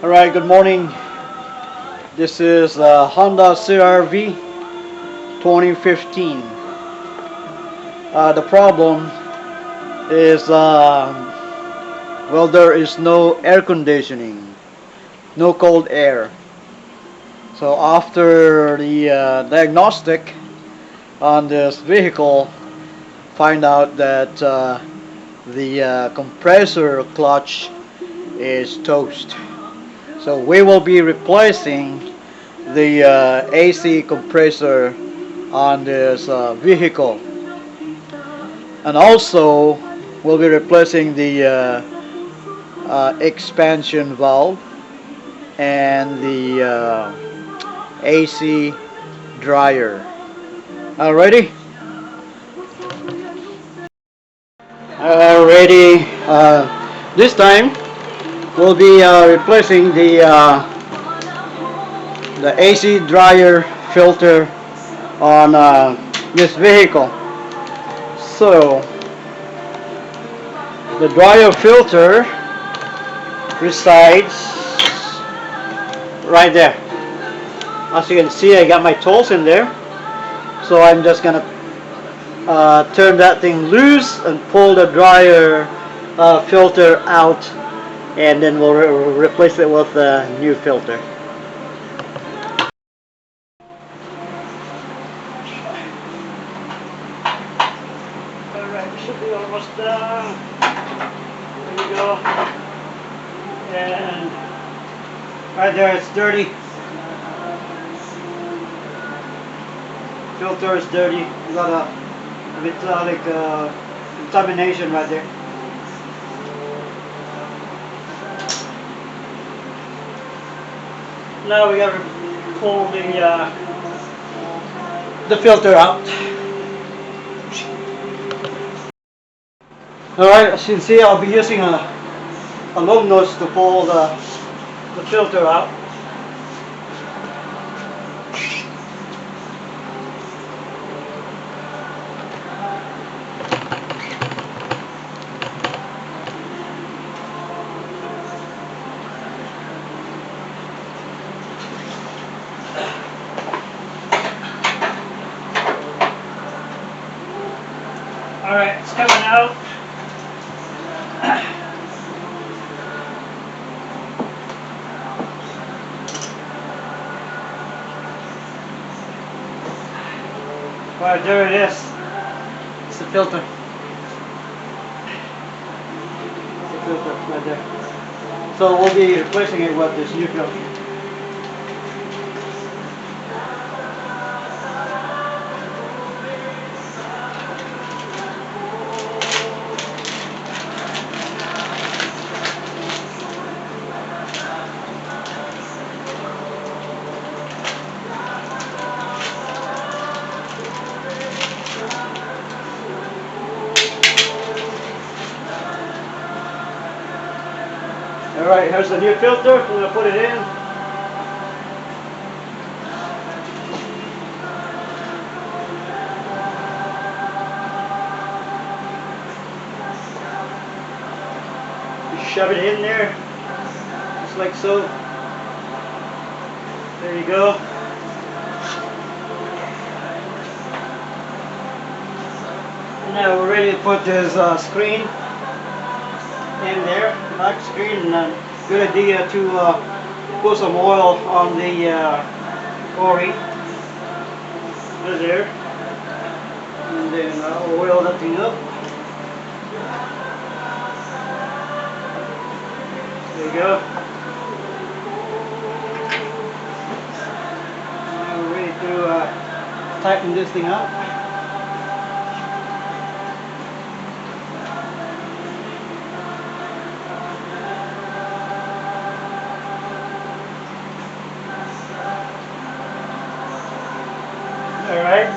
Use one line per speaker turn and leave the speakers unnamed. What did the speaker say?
Alright, good morning. This is Honda CRV 2015. The problem is, well, there is no air conditioning, no cold air. So after the diagnostic on this vehicle, find out that the compressor clutch is toast. So we will be replacing the AC compressor on this vehicle, and also we'll be replacing the expansion valve and the AC dryer. Alrighty? Alrighty. This time we'll be replacing the AC dryer filter on this vehicle. So the dryer filter resides right there. As you can see, I got my tools in there, so I'm just gonna turn that thing loose and pull the dryer filter out, and then we'll replace it with a new filter. Alright, should be almost done. There we go. And right there, it's dirty. Filter is dirty. You got a metallic contamination right there. Now we gotta pull the filter out. Alright, as you can see, I'll be using a long nose to pull the filter out. Alright, it's coming out. Alright, there it is. It's the filter. It's the filter right there. So we'll be replacing it with this new filter. Alright, here's the new filter. I'm going to put it in. Shove it in there, just like so. There you go. Now we're ready to put this screen in there, black screen. And good idea to put some oil on the ori. Right there, and then oil that thing up. There you go. Now we're ready to tighten this thing up. Alright.